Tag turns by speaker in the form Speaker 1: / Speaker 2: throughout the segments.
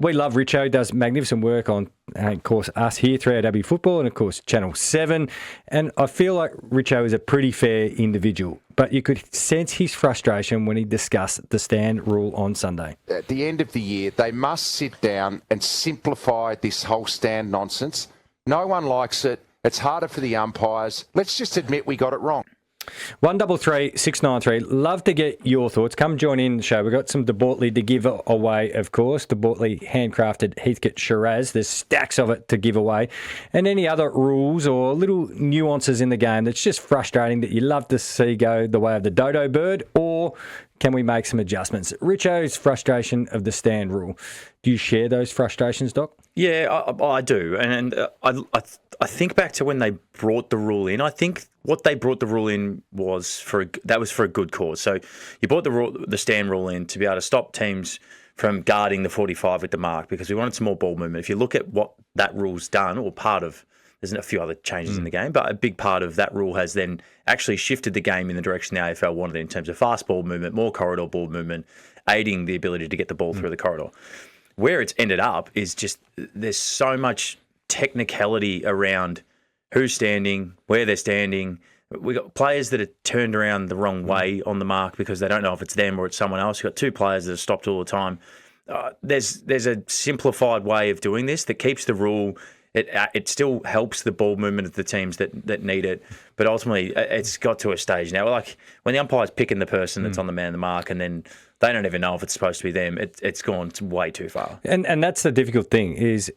Speaker 1: We love Richo, does magnificent work on, of course, us here, 3AW Football, and, of course, Channel 7. And I feel like Richo is a pretty fair individual, but you could sense his frustration when he discussed the stand rule on Sunday.
Speaker 2: At the end of the year, they must sit down and simplify this whole stand nonsense. No one likes it. It's harder for the umpires. Let's just admit we got it wrong.
Speaker 1: 133 693. Love to get your thoughts. Come join in the show. We've got some De Bortley to give away, of course. De Bortley handcrafted Heathcote Shiraz. There's stacks of it to give away. And any other rules or little nuances in the game that's just frustrating that you love to see go the way of the dodo bird, or can we make some adjustments? Richo's frustration of the stand rule. Do you share those frustrations, Doc?
Speaker 3: Yeah, I do. And I think back to when they brought the rule in. I think what they brought the rule in was for a good cause. So you brought the stand rule in to be able to stop teams from guarding the 45 with the mark, because we wanted some more ball movement. If you look at what that rule's done, or part of, there's a few other changes in the game, but a big part of that rule has then actually shifted the game in the direction the AFL wanted in terms of fast ball movement, more corridor ball movement, aiding the ability to get the ball through the corridor. Where it's ended up is just there's so much technicality around who's standing, where they're standing. We've got players that are turned around the wrong way on the mark because they don't know if it's them or it's someone else. You've got two players that are stopped all the time. There's a simplified way of doing this that keeps the rule. It still helps the ball movement of the teams that need it, but ultimately it's got to a stage now. Like when the umpire's picking the person that's on the man of the mark, and then they don't even know if it's supposed to be them. It's gone way too far.
Speaker 1: And that's the difficult thing is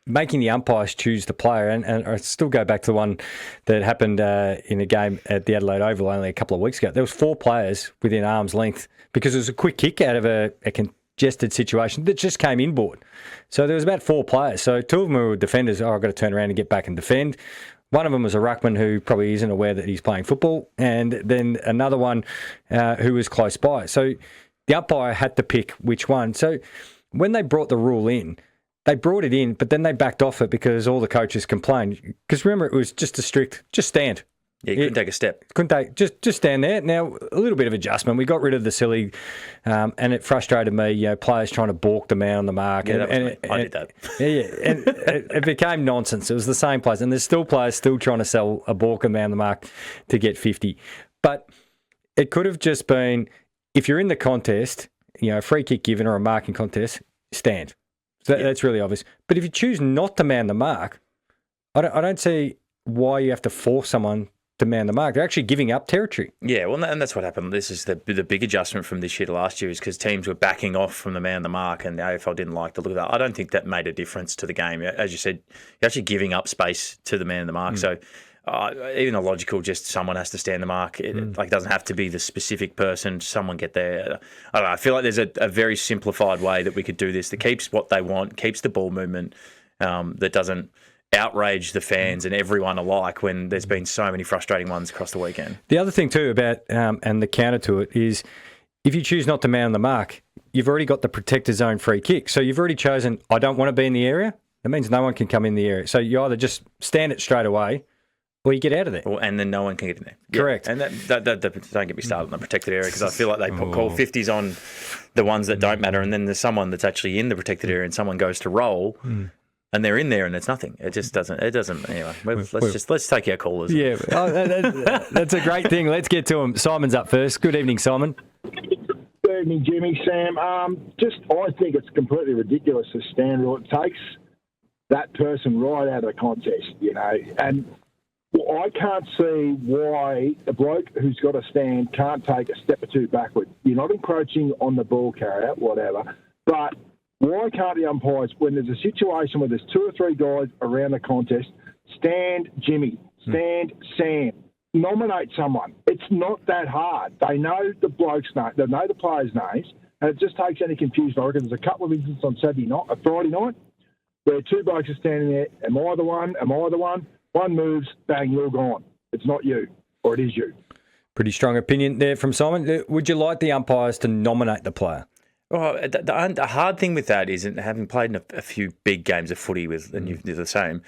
Speaker 1: making the umpires choose the player. And I still go back to the one that happened in a game at the Adelaide Oval only a couple of weeks ago. There was 4 players within arm's length because it was a quick kick out of a congested situation that just came inboard. So there was about 4 players. So 2 of them were defenders. I've got to turn around and get back and defend. One of them was a ruckman who probably isn't aware that he's playing football, and then another one who was close by. So the umpire had to pick which one. So when they brought the rule in, they brought it in, but then they backed off it because all the coaches complained. Because remember, it was just a strict, just stand.
Speaker 3: Yeah, you couldn't take a step.
Speaker 1: Couldn't take, just stand there. Now, a little bit of adjustment. We got rid of the silly, and it frustrated me, players trying to balk the man on the mark.
Speaker 3: Yeah, I did that.
Speaker 1: Yeah, and it became nonsense. It was the same players, and there's still players still trying to sell a balk a man on the mark to get 50. But it could have just been, if you're in the contest, a free kick given or a marking contest, stand. So that's really obvious. But if you choose not to man the mark, I don't see why you have to force someone to man the mark. They're actually giving up territory.
Speaker 3: Yeah, well, and that's what happened. This is the big adjustment from this year to last year, is because teams were backing off from the man the mark, and the AFL didn't like the look of that. I don't think that made a difference to the game. As you said, you're actually giving up space to the man in the mark. So even a logical, just someone has to stand the mark. It doesn't have to be the specific person. Someone get there. I don't know. I feel like there's a very simplified way that we could do this that keeps what they want, keeps the ball movement, that doesn't outrage the fans and everyone alike when there's been so many frustrating ones across the weekend.
Speaker 1: The other thing too about, and the counter to it is, if you choose not to man the mark, you've already got the protector zone free kick. So you've already chosen, I don't want to be in the area. That means no one can come in the area. So you either just stand it straight away, or you get out of there.
Speaker 3: And then no one can get in there.
Speaker 1: Correct.
Speaker 3: Yeah. And that don't get me started on the protected area, because I feel like they call 50s on the ones that don't matter, and then there's someone that's actually in the protected area and someone goes to roll and they're in there and it's nothing. It just doesn't. Anyway, let's take our callers.
Speaker 1: Yeah, that's a great thing. Let's get to him. Simon's up first. Good evening, Simon.
Speaker 4: Good evening, Jimmy, Sam. I think it's completely ridiculous, the stand rule. It takes that person right out of the contest, and I can't see why a bloke who's got a stand can't take a step or two backward. You're not encroaching on the ball carrier, whatever, but why can't the umpires, when there's a situation where there's 2 or 3 guys around the contest, stand Jimmy, stand Sam, nominate someone. It's not that hard. They know the bloke's name, they know the players' names, and it just takes any confusion. I reckon there's a couple of instances on Friday night, where 2 blokes are standing there. Am I the one? Am I the one? One moves, bang, you're gone. It's not you, or it is you.
Speaker 1: Pretty strong opinion there from Simon. Would you like the umpires to nominate the player?
Speaker 3: Well, the hard thing with that is, having played in a few big games of footy with, and you're the same,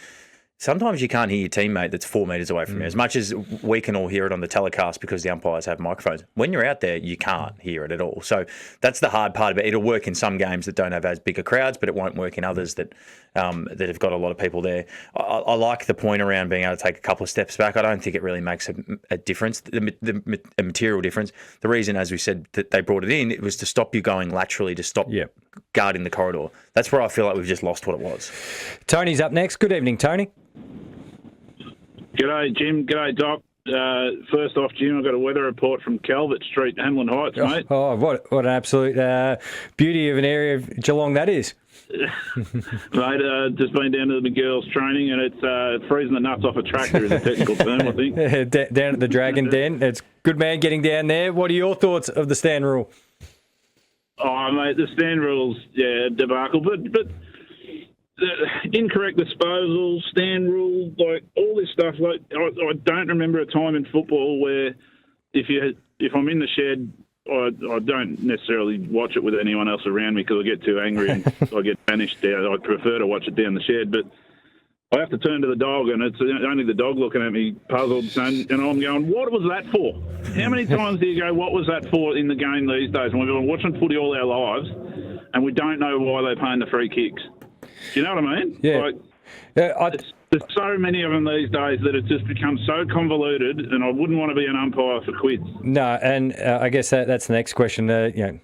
Speaker 3: sometimes you can't hear your teammate that's 4 metres away from you. As much as we can all hear it on the telecast because the umpires have microphones, when you're out there, you can't hear it at all. So that's the hard part of it. It'll work in some games that don't have as big a crowds, but it won't work in others that that have got a lot of people there. I like the point around being able to take a couple of steps back. I don't think it really makes a difference, a material difference. The reason, as we said, that they brought it in, it was to stop you going laterally, to stop guarding the corridor. That's where I feel like we've just lost what it was.
Speaker 1: Tony's up next. Good evening, Tony.
Speaker 5: G'day, Jim. G'day, Doc. First off, Jim, I've got a weather report from Calvert Street, Hamlin Heights, mate.
Speaker 1: Oh, what an absolute beauty of an area of Geelong that is.
Speaker 5: Mate, just been down to the girls' training, and it's freezing the nuts off a tractor is a technical term, I think.
Speaker 1: Down at the Dragon Den. It's good man getting down there. What are your thoughts of the stand rule?
Speaker 5: Oh, mate, the stand rule's, debacle. But incorrect disposal, stand rule, like all this stuff. Like I don't remember a time in football where if I'm in the shed, I don't necessarily watch it with anyone else around me because I get too angry and I get banished down. I prefer to watch it down the shed, but I have to turn to the dog, and it's only the dog looking at me puzzled, and I'm going, what was that for? How many times do you go, what was that for in the game these days? And we've been watching footy all our lives, and we don't know why they're paying the free kicks. Do you know what I mean?
Speaker 1: Yeah.
Speaker 5: There's so many of them these days that it's just become so convoluted, and I wouldn't want to be an umpire for quids. No,
Speaker 1: and I guess that's the next question.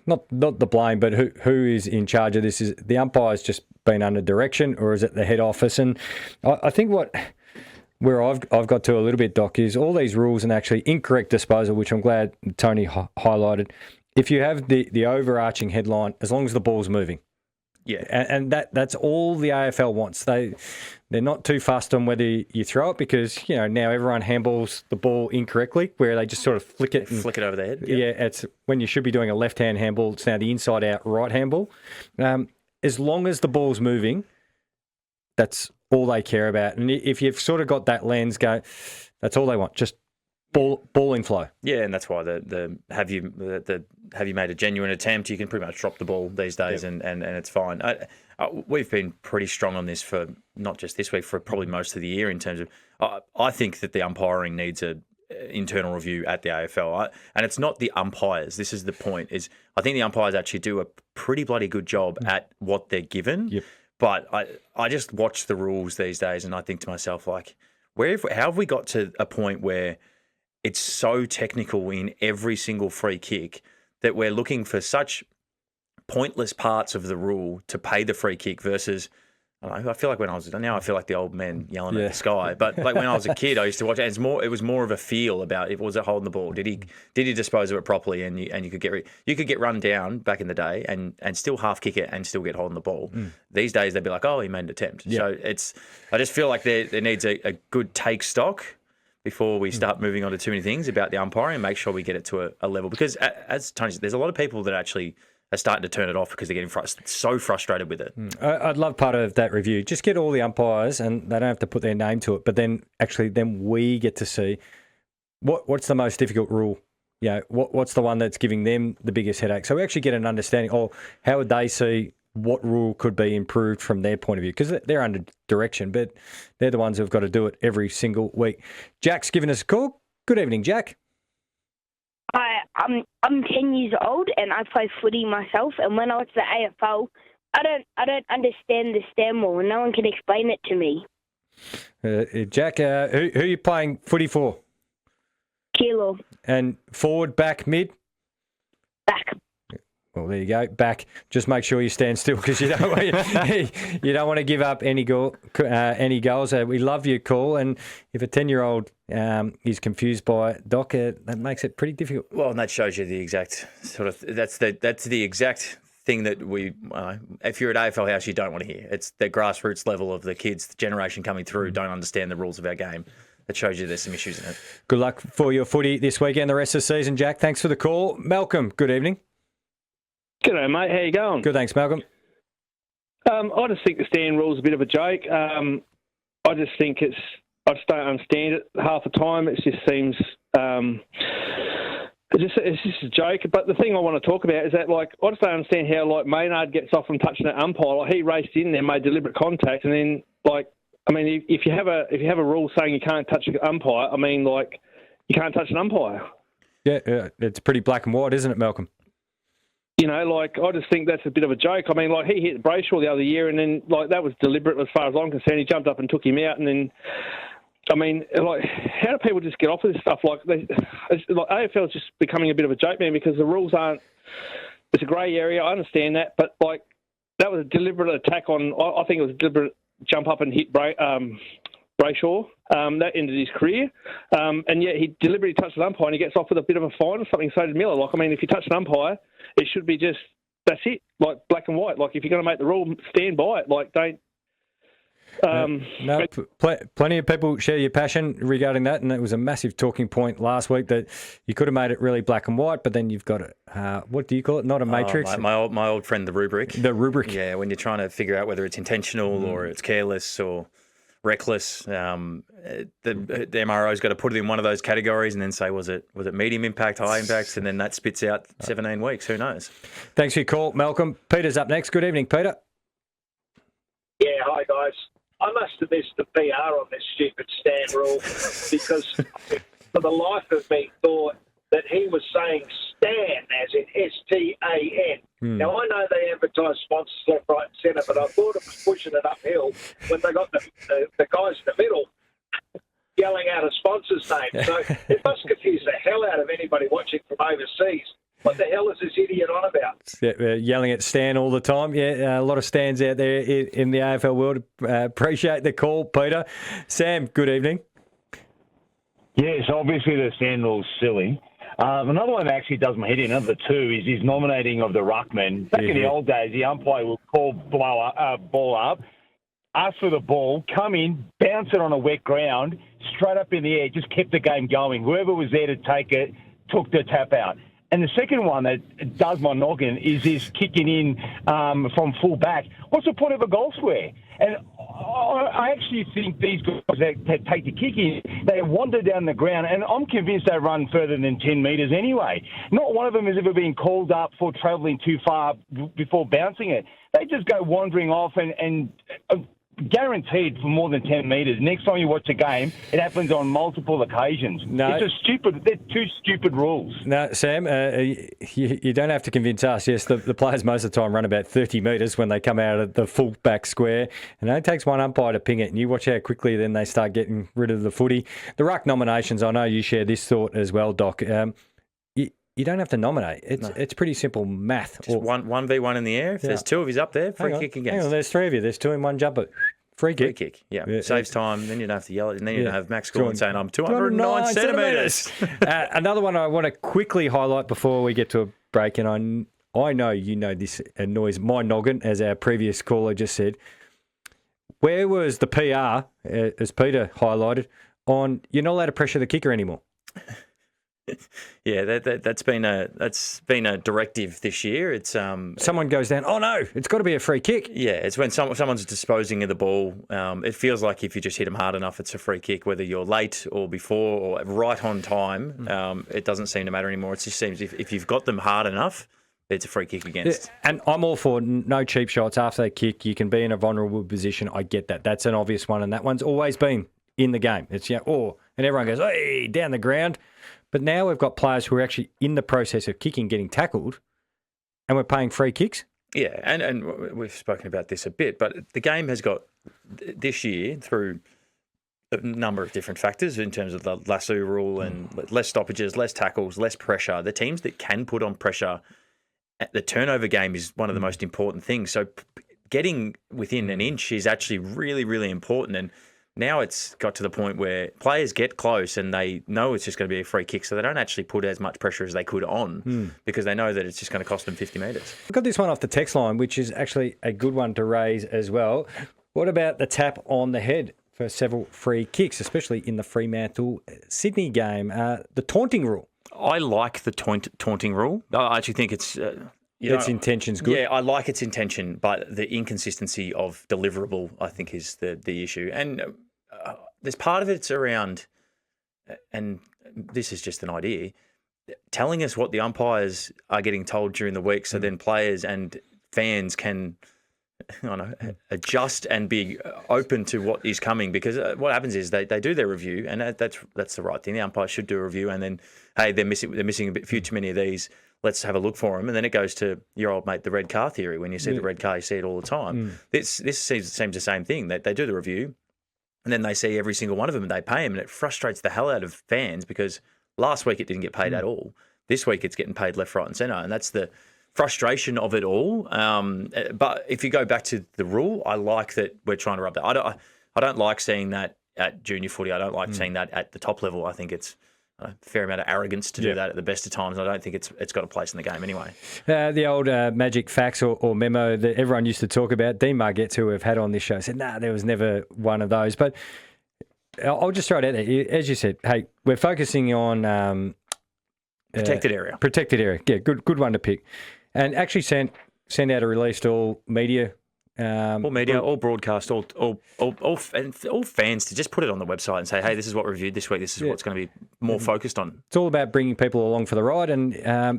Speaker 1: Not the blame, but who is in charge of this? Is the umpires just been under direction, or is it the head office? And I think where I've got to a little bit, Doc, is all these rules and actually incorrect disposal, which I'm glad Tony highlighted. If you have the overarching headline, as long as the ball's moving. Yeah, and that's all the AFL wants. They're not too fussed on whether you throw it because now everyone handballs the ball incorrectly, where they just sort of flick it
Speaker 3: over their head.
Speaker 1: Yeah, it's when you should be doing a left-hand handball. It's now the inside-out right handball. As long as the ball's moving, that's all they care about. And if you've sort of got that lens, that's all they want. Just ball in flow.
Speaker 3: Yeah, and that's why the have you made a genuine attempt? You can pretty much drop the ball these days, and it's fine. We've been pretty strong on this for not just this week, for probably most of the year in terms of. I think that the umpiring needs a internal review at the AFL, and it's not the umpires. This is the point: is I think the umpires actually do a pretty bloody good job at what they're given. Yep. But I just watch the rules these days, and I think to myself, like, how have we got to a point where it's so technical in every single free kick that we're looking for such pointless parts of the rule to pay the free kick versus, I feel like now I feel like the old man yelling at the sky. But like when I was a kid, I used to watch it. And it was more of a feel about was it holding the ball? Did he dispose of it properly? And you could get run down back in the day and still half kick it and still get holding the ball. These days they'd be like, oh, he made an attempt. Yeah. So I just feel like there needs a good take stock before we start moving on to too many things about the umpiring and make sure we get it to a level. Because as Tony said, there's a lot of people that actually are starting to turn it off because they're getting so frustrated with it.
Speaker 1: I'd love part of that review. Just get all the umpires, and they don't have to put their name to it, but then we get to see what's the most difficult rule. What's the one that's giving them the biggest headache? So we actually get an understanding of how would they see what rule could be improved from their point of view, because they're under direction, but they're the ones who've got to do it every single week. Jack's given us a call. Good evening, Jack.
Speaker 6: Hi, I'm 10 years old and I play footy myself. And when I watch the AFL, I don't understand the stand rule, and no one can explain it to me.
Speaker 1: Jack, who are you playing footy for?
Speaker 6: Kilo.
Speaker 1: And forward, back, mid?
Speaker 6: Back.
Speaker 1: Well, there you go. Back. Just make sure you stand still because you don't want to give up any goals. We love your call, and if a 10-year-old is confused by it, Doc, that makes it pretty difficult.
Speaker 3: Well, and that shows you the exact sort of that's the exact thing that we. If you're at AFL House, you don't want to hear. It's the grassroots level of the kids, the generation coming through, don't understand the rules of our game. That shows you there's some issues in it.
Speaker 1: Good luck for your footy this weekend, the rest of the season, Jack. Thanks for the call, Malcolm. Good evening.
Speaker 7: G'day, mate. How you going?
Speaker 1: Good, thanks, Malcolm.
Speaker 7: I just think the stand rule's a bit of a joke. I just don't understand it half the time. It just seems it's just a joke. But the thing I want to talk about is that, like, I just don't understand how, like, Maynard gets off from touching that umpire. Like, he raced in there, made deliberate contact, and then, like, I mean, if you have a rule saying you can't touch an umpire, I mean, like, you can't touch an umpire.
Speaker 1: Yeah, it's pretty black and white, isn't it, Malcolm?
Speaker 7: You know, like, I just think that's a bit of a joke. I mean, like, he hit Brayshaw the other year, and then, like, that was deliberate as far as I'm concerned. He jumped up and took him out, and then, I mean, like, how do people just get off of this stuff? Like, AFL is just becoming a bit of a joke, man, because the rules aren't. It's a grey area. I understand that, but like, that was a deliberate attack on. I think it was a deliberate jump up and hit Brayshaw. That ended his career, and yet he deliberately touched an umpire and he gets off with a bit of a fine or something. So did Miller. Like, I mean, if you touch an umpire, it should be just that's it, like black and white. Like, if you're going to make the rule, stand by it. Like, don't.
Speaker 1: Plenty of people share your passion regarding that, and it was a massive talking point last week that you could have made it really black and white, but then you've got it. What do you call it? Not a matrix.
Speaker 3: My old friend, the rubric.
Speaker 1: The rubric.
Speaker 3: Yeah, when you're trying to figure out whether it's intentional or it's careless or reckless, the MRO's got to put it in one of those categories and then say, was it medium impact, high impact, and then that spits out 17 weeks. Who knows? Thanks
Speaker 1: for your call, Malcolm. Peter's up next. Good evening, Peter.
Speaker 8: Yeah, hi guys. I must have missed the PR on this stupid stand rule because for the life of me thought that he was saying Stan as in STAN. Now, I know they advertise sponsors left, right and centre, but I thought it was pushing it uphill when they got the guys in the middle yelling out a sponsor's name. So it must confuse the hell out of anybody watching from overseas. What the hell is this idiot on about?
Speaker 1: Yeah, yelling at Stan all the time. Yeah, a lot of Stans out there in the AFL world. Appreciate the call, Peter. Sam, good evening.
Speaker 9: Yes, obviously the Stan rule's silly. Another one that actually does my head in, number two, is his nominating of the ruckman. Back in the old days, the umpire would call ball up, ask for the ball, come in, bounce it on a wet ground, straight up in the air, just kept the game going. Whoever was there to take it took the tap out. And the second one that does my noggin is this kicking in from full back. What's the point of a goal square? And I actually think these guys that take the kick in, they wander down the ground, and I'm convinced they run further than 10 metres anyway. Not one of them has ever been called up for travelling too far before bouncing it. They just go wandering off and guaranteed for more than 10 metres. Next time you watch a game, it happens on multiple occasions.
Speaker 1: No.
Speaker 9: They're two stupid rules.
Speaker 1: No, Sam, you don't have to convince us. Yes, the players most of the time run about 30 metres when they come out of the full back square, and it only takes one umpire to ping it, and you watch how quickly then they start getting rid of the footy. The ruck nominations, I know you share this thought as well, Doc. You don't have to nominate. It's pretty simple math.
Speaker 3: Just 1v1 in the air. If there's two of you up there, free kick against.
Speaker 1: Hang on, there's three of you. There's two in one jumper. Free kick.
Speaker 3: Free kick, yeah. Saves time. Then you don't have to yell it. And then you don't have Max Gorman saying, I'm 209 centimetres.
Speaker 1: Another one I want to quickly highlight before we get to a break, and I know you know this annoys my noggin, as our previous caller just said. Where was the PR, as Peter highlighted, on you're not allowed to pressure the kicker anymore?
Speaker 3: Yeah, that's been a directive this year. It's
Speaker 1: someone goes down. Oh no, it's got to be a free kick.
Speaker 3: Yeah, it's when someone's disposing of the ball. It feels like if you just hit them hard enough, it's a free kick. Whether you're late or before or right on time, it doesn't seem to matter anymore. It just seems if you've got them hard enough, it's a free kick against.
Speaker 1: Yeah, and I'm all for no cheap shots after they kick. You can be in a vulnerable position. I get that. That's an obvious one, and that one's always been in the game. It's and everyone goes, hey, down the ground. But now we've got players who are actually in the process of kicking, getting tackled, and we're paying free kicks.
Speaker 3: Yeah, and we've spoken about this a bit, but the game has got, this year, through a number of different factors in terms of the lasso rule and less stoppages, less tackles, less pressure. The teams that can put on pressure, the turnover game is one of the most important things. So getting within an inch is actually really, really important. And now it's got to the point where players get close and they know it's just going to be a free kick, so they don't actually put as much pressure as they could on because they know that it's just going to cost them 50 metres.
Speaker 1: I've got this one off the text line, which is actually a good one to raise as well. What about the tap on the head for several free kicks, especially in the Fremantle-Sydney game? The taunting rule.
Speaker 3: I like the taunting rule. I actually think it's...
Speaker 1: its intention's good.
Speaker 3: Yeah, I like its intention, but the inconsistency of deliverable, I think, is the issue. And there's part of it's around, and this is just an idea, telling us what the umpires are getting told during the week, so then players and fans can adjust and be open to what is coming, because what happens is they do their review, and that's the right thing. The umpires should do a review, and then, hey, they're missing a few too many of these. Let's have a look for them, and then it goes to your old mate, the red car theory. When you see the red car, you see it all the time. This seems the same thing. They do the review, and then they see every single one of them, and they pay them, and it frustrates the hell out of fans, because last week it didn't get paid at all. This week it's getting paid left, right, and centre, and that's the frustration of it all. But if you go back to the rule, I like that we're trying to rub that. I don't like seeing that at junior footy. I don't like seeing that at the top level. I think it's a fair amount of arrogance to do that at the best of times. I don't think it's got a place in the game anyway.
Speaker 1: The old magic fax or memo that everyone used to talk about, Dean Margetts, who we've had on this show, said, there was never one of those. But I'll just throw it out there. As you said, hey, we're focusing on
Speaker 3: protected area.
Speaker 1: Protected area. Yeah, good one to pick. And actually sent out a release to all media.
Speaker 3: All broadcast, all fans to just put it on the website and say, hey, this is what we reviewed this week. This is what's going to be more focused on. It's
Speaker 1: all about bringing people along for the ride. And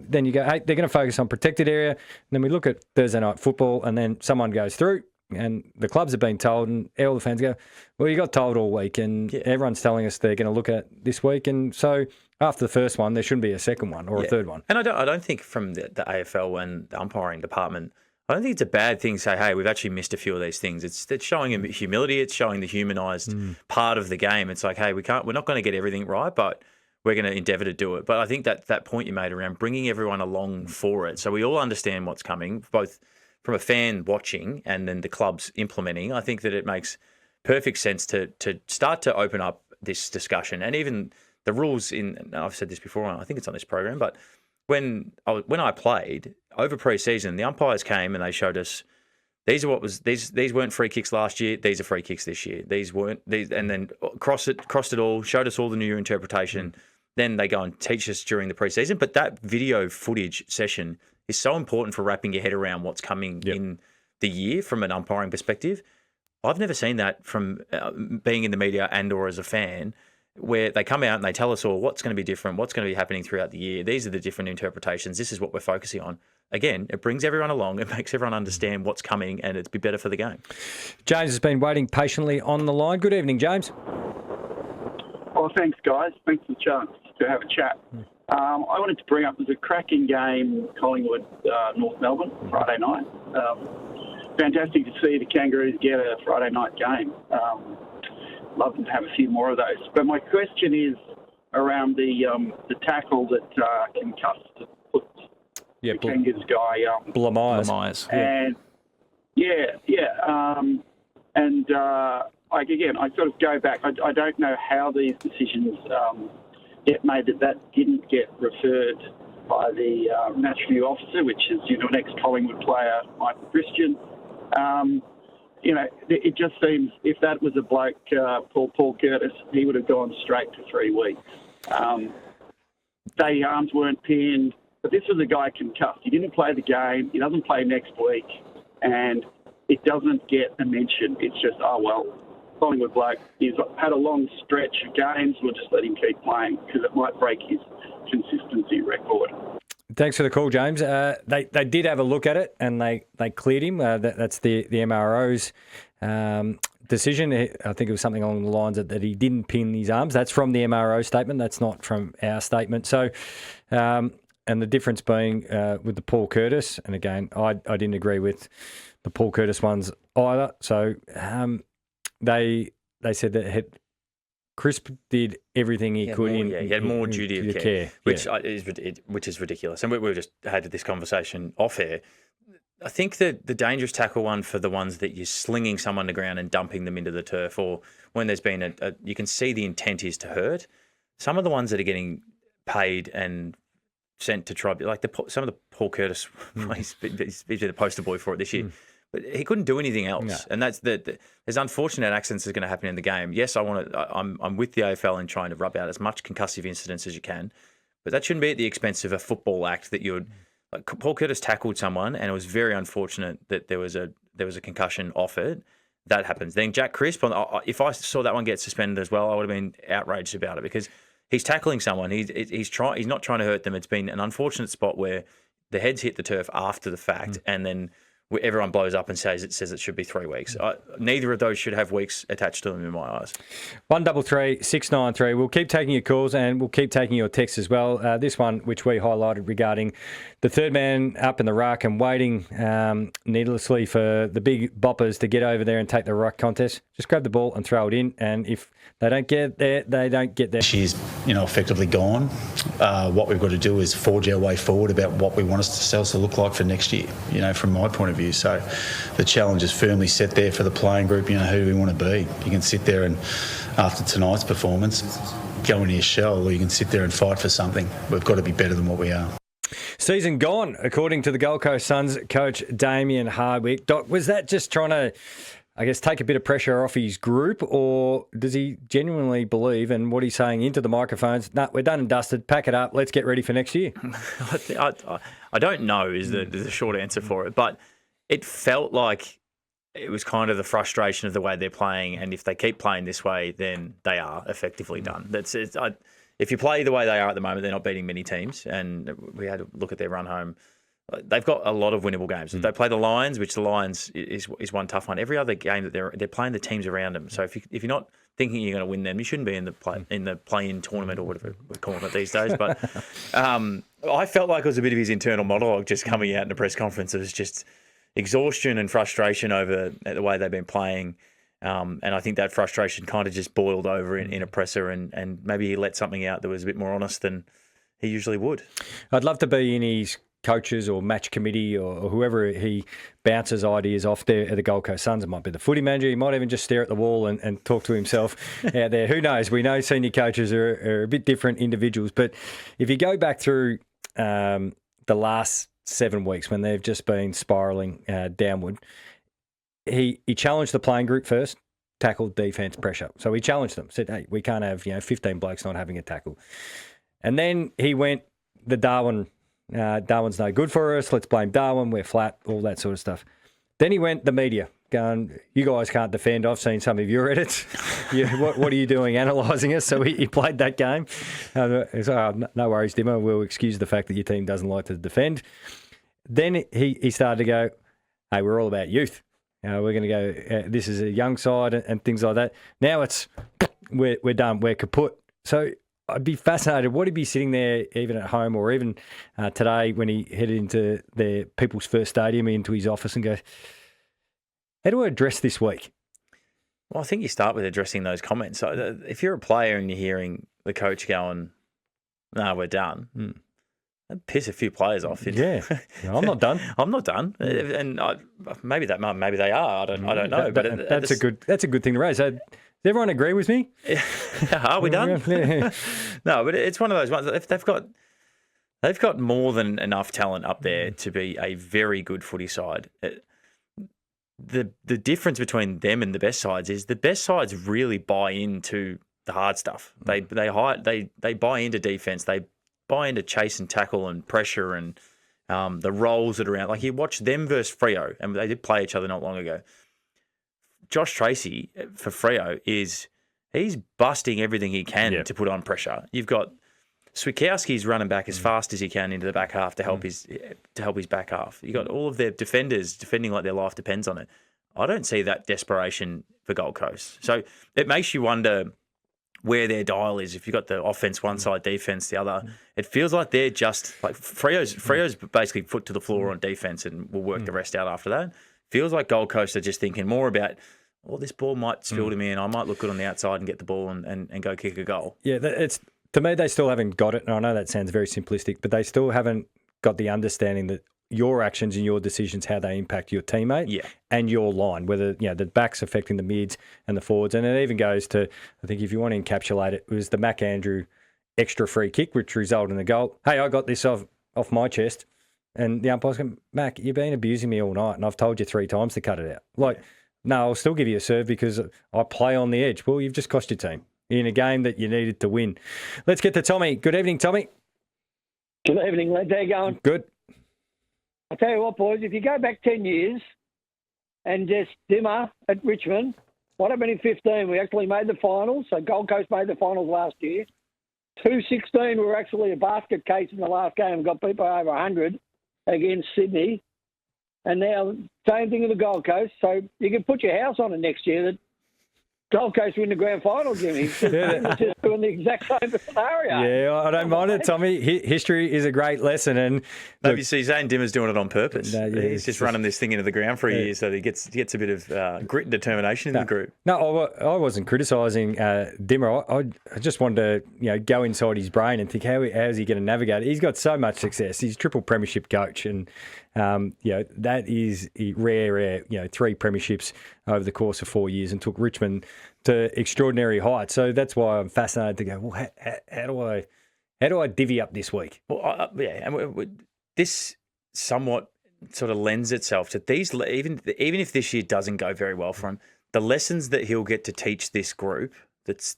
Speaker 1: then you go, hey, they're going to focus on protected area. And then we look at Thursday night football, and then someone goes through, and the clubs have been told, and all the fans go, well, you got told all week, and everyone's telling us they're going to look at this week. And so after the first one, there shouldn't be a second one or a third one.
Speaker 3: And I don't think from the AFL and the umpiring department, I don't think it's a bad thing to say, hey, we've actually missed a few of these things. It's showing humility. It's showing the humanised part of the game. It's like, hey, we're not going to get everything right, but we're going to endeavour to do it. But I think that point you made around bringing everyone along for it, so we all understand what's coming, both from a fan watching and then the clubs implementing, I think that it makes perfect sense to start to open up this discussion. And even the rules I've said this before, I think it's on this program, but when I played over pre-season, the umpires came and they showed us these weren't free kicks last year. These are free kicks this year. These weren't these, and then crossed it all, showed us all the new interpretation. Then they go and teach us during the pre-season. But that video footage session is so important for wrapping your head around what's coming in the year from an umpiring perspective. I've never seen that from being in the media and or as a fan, where they come out and they tell us all what's going to be different, what's going to be happening throughout the year. These are the different interpretations. This is what we're focusing on. Again, it brings everyone along. It makes everyone understand what's coming, and it's be better for the game.
Speaker 1: James has been waiting patiently on the line. Good evening, James.
Speaker 10: Oh, thanks, guys. Thanks for the chance to have a chat. I wanted to bring up, there's a cracking game, Collingwood, North Melbourne, Friday night. Fantastic to see the Kangaroos get a Friday night game. Love to have a few more of those. But my question is around the tackle that concussed to put the Kangaroos guy.
Speaker 1: Blamires.
Speaker 10: And I sort of go back. I don't know how these decisions get made that didn't get referred by the match review officer, which is an ex-Collingwood player, Michael Christian. It just seems if that was a bloke, Paul Curtis, he would have gone straight to 3 weeks. Day arms weren't pinned, but this was a guy concussed. He didn't play the game. He doesn't play next week, and it doesn't get a mention. It's just, Collingwood bloke, he's had a long stretch of games. We'll just let him keep playing because it might break his consistency record.
Speaker 1: Thanks for the call, James. They did have a look at it and they cleared him. That's the MRO's decision. I think it was something along the lines that he didn't pin his arms. That's from the MRO statement. That's not from our statement. So, and the difference being with the Paul Curtis, and again, I didn't agree with the Paul Curtis ones either. So they said that Crisp did everything he could.
Speaker 3: He had more duty of care. Which is ridiculous. And we've just had this conversation off air. I think that the dangerous tackle one for the ones that you're slinging someone to the ground and dumping them into the turf, or when there's been you can see the intent is to hurt. Some of the ones that are getting paid and sent to tribunal, like some of the Paul Curtis, he's been the poster boy for it this year. But he couldn't do anything else, no. And that's there's unfortunate accidents that's going to happen in the game. Yes, I'm with the AFL in trying to rub out as much concussive incidents as you can, but that shouldn't be at the expense of a football act. Paul Curtis tackled someone, and it was very unfortunate that there was a concussion off it. That happens. Then Jack Crisp, if I saw that one get suspended as well, I would have been outraged about it because he's tackling someone. He's not trying to hurt them. It's been an unfortunate spot where the head's hit the turf after the fact, and then everyone blows up and says it should be 3 weeks. Neither of those should have weeks attached to them in my eyes.
Speaker 1: 133 693. We'll keep taking your calls and we'll keep taking your texts as well. This one, which we highlighted regarding the third man up in the ruck and waiting needlessly for the big boppers to get over there and take the ruck contest. Just grab the ball and throw it in. And if they don't get there, they don't get there.
Speaker 11: She's, effectively gone. What we've got to do is forge our way forward about what we want ourselves to look like for next year, from my point of view. So the challenge is firmly set there for the playing group. Who do we want to be? You can sit there and, after tonight's performance, go into your shell, or you can sit there and fight for something. We've got to be better than what we are.
Speaker 1: Season gone, according to the Gold Coast Suns coach Damien Hardwick. Doc, was that just trying to, take a bit of pressure off his group, or does he genuinely believe in what he's saying into the microphones? No, we're done and dusted. Pack it up. Let's get ready for next year.
Speaker 3: I don't know is the short answer for it, but it felt like it was kind of the frustration of the way they're playing, and if they keep playing this way, then they are effectively done. That's it. If you play the way they are at the moment, they're not beating many teams, and we had to look at their run home. They've got a lot of winnable games. If they play the Lions, which the Lions is one tough one. Every other game that they're playing the teams around them. So if you're not thinking you're going to win them, you shouldn't be in the play-in tournament or whatever we're calling it these days. But I felt like it was a bit of his internal monologue just coming out in the press conference. It was just exhaustion and frustration over the way they've been playing. And I think that frustration kind of just boiled over in a presser, and maybe he let something out that was a bit more honest than he usually would.
Speaker 1: I'd love to be in his coaches or match committee or whoever he bounces ideas off there at the Gold Coast Suns. It might be the footy manager. He might even just stare at the wall and talk to himself out there. Who knows? We know senior coaches are a bit different individuals. But if you go back through the last 7 weeks when they've just been spiralling downward, he challenged the playing group first, tackled, defence, pressure. So he challenged them, said, hey, we can't have 15 blokes not having a tackle. And then he went the Darwin's no good for us. Let's blame Darwin. We're flat, all that sort of stuff. Then he went the media, going, you guys can't defend. I've seen some of your edits. What are you doing analysing us? So he played that game. No worries, Dimmer. We'll excuse the fact that your team doesn't like to defend. Then he started to go, hey, we're all about youth. We're going to go, this is a young side and things like that. Now it's, we're done. We're kaput. So I'd be fascinated. Would he be sitting there even at home or even today when he headed into the People's First Stadium into his office and go, how do I address this week?
Speaker 3: Well, I think you start with addressing those comments. So if you're a player and you're hearing the coach going, no, we're done, that'd piss a few players off.
Speaker 1: Yeah, I'm not done.
Speaker 3: I'm not done. And maybe they are. I don't know. But
Speaker 1: that's a good thing to raise. So, does everyone agree with me?
Speaker 3: Are we done? No, but it's one of those ones. If they've got more than enough talent up there to be a very good footy side. The difference between them and the best sides is the best sides really buy into the hard stuff. They buy into defence. They buy into chase and tackle and pressure and the roles that are around. Like you watch them versus Freo, and they did play each other not long ago. Josh Tracy for Freo he's busting everything he can to put on pressure. You've got Switkowski's running back as fast as he can into the back half to help his back half. You've got all of their defenders defending like their life depends on it. I don't see that desperation for Gold Coast. So it makes you wonder where their dial is. If you've got the offense one side, defense the other, it feels like they're just like Freo's basically foot to the floor on defense and will work the rest out after that. Feels like Gold Coast are just thinking more about, this ball might spill to me and I might look good on the outside and get the ball and go kick a goal.
Speaker 1: Yeah, to me, they still haven't got it. And I know that sounds very simplistic, but they still haven't got the understanding that your actions and your decisions, how they impact your teammate and your line, whether the back's affecting the mids and the forwards. And it even goes to, I think if you want to encapsulate it, was the Mac Andrew extra free kick, which resulted in the goal. Hey, I got this off my chest. And the umpire's going, Mac, you've been abusing me all night and I've told you 3 times to cut it out. No, I'll still give you a serve because I play on the edge. Well, you've just cost your team in a game that you needed to win. Let's get to Tommy. Good evening, Tommy.
Speaker 12: Good evening, lads. How you going?
Speaker 1: Good.
Speaker 12: I'll tell you what, boys, if you go back 10 years and just Dimmer at Richmond, what happened in 15? We actually made the finals. So Gold Coast made the finals last year. 2016, we were actually a basket case in the last game and got beat by over 100 against Sydney. And now, same thing with the Gold Coast. So you can put your house on it next year that Gold Coast win the grand final, Jimmy. It's just doing the exact same scenario.
Speaker 1: Yeah, I don't mind it, Tommy. History is a great lesson. And
Speaker 3: maybe you see Zane Dimmer's doing it on purpose.
Speaker 1: No, yeah,
Speaker 3: he's just running this thing into the ground for a year so that he gets a bit of grit and determination in the group.
Speaker 1: No, I wasn't criticising Dimmer. I just wanted to go inside his brain and think, how is he going to navigate it? He's got so much success. He's triple premiership coach, and that is rare. 3 premierships over the course of 4 years, and took Richmond to extraordinary heights. So that's why I'm fascinated to go, well, how do I divvy up this week?
Speaker 3: Well, this somewhat sort of lends itself to these, even if this year doesn't go very well for him, the lessons that he'll get to teach this group, that's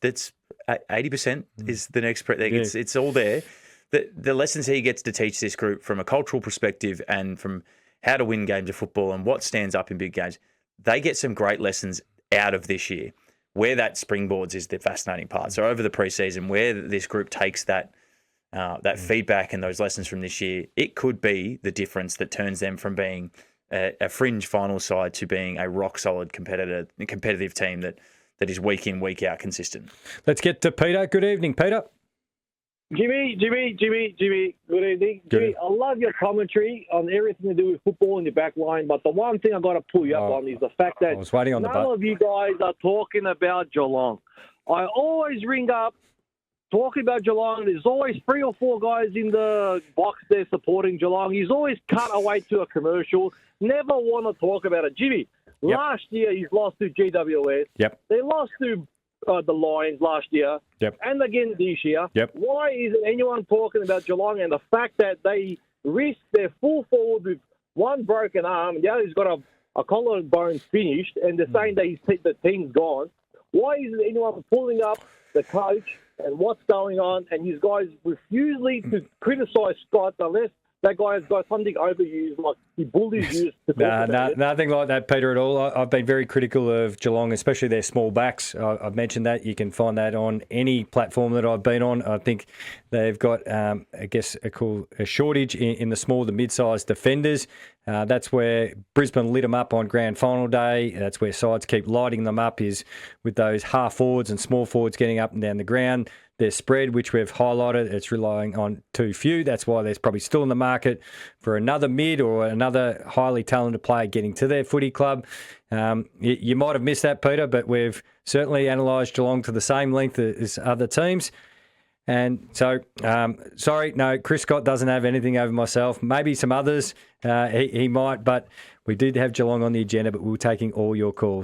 Speaker 3: 80% is the next, it's all there. The lessons he gets to teach this group from a cultural perspective and from how to win games of football and what stands up in big games, they get some great lessons out of this year. Where that springboards is the fascinating part. So over the preseason, where this group takes that feedback and those lessons from this year, it could be the difference that turns them from being a fringe final side to being a rock solid competitive team that is week in, week out consistent.
Speaker 1: Let's get to Peter. Good evening, Peter.
Speaker 7: Jimmy, good evening. Jimmy, I love your commentary on everything to do with football in the back line, but the one thing I got to pull you up on is the fact that
Speaker 1: I was waiting on
Speaker 7: none of you guys are talking about Geelong. I always ring up talking about Geelong. There's always 3 or 4 guys in the box there supporting Geelong. He's always cut away to a commercial, never want to talk about it. Jimmy, last year he's lost to GWS.
Speaker 1: Yep.
Speaker 7: They lost to the Lions last year, and again this year. Why isn't anyone talking about Geelong and the fact that they risk their full forward with one broken arm, the other's got a collarbone finished, and they're saying that the team's gone? Why isn't anyone pulling up the coach and what's going on, and you guys refusing to criticise Scott unless that guy has got something overused, like he bullies you.
Speaker 1: Nothing like that, Peter, at all. I've been very critical of Geelong, especially their small backs. I've mentioned that. You can find that on any platform that I've been on. I think they've got, a shortage in the small to mid-sized defenders. That's where Brisbane lit them up on grand final day. That's where sides keep lighting them up, is with those half forwards and small forwards getting up and down the ground. Their spread, which we've highlighted, it's relying on too few. That's why there's probably still in the market for another mid or another highly talented player getting to their footy club. You might have missed that, Peter, but we've certainly analysed Geelong to the same length as other teams. And so, sorry, no, Chris Scott doesn't have anything over myself. Maybe some others he might, but we did have Geelong on the agenda, but we were taking all your calls.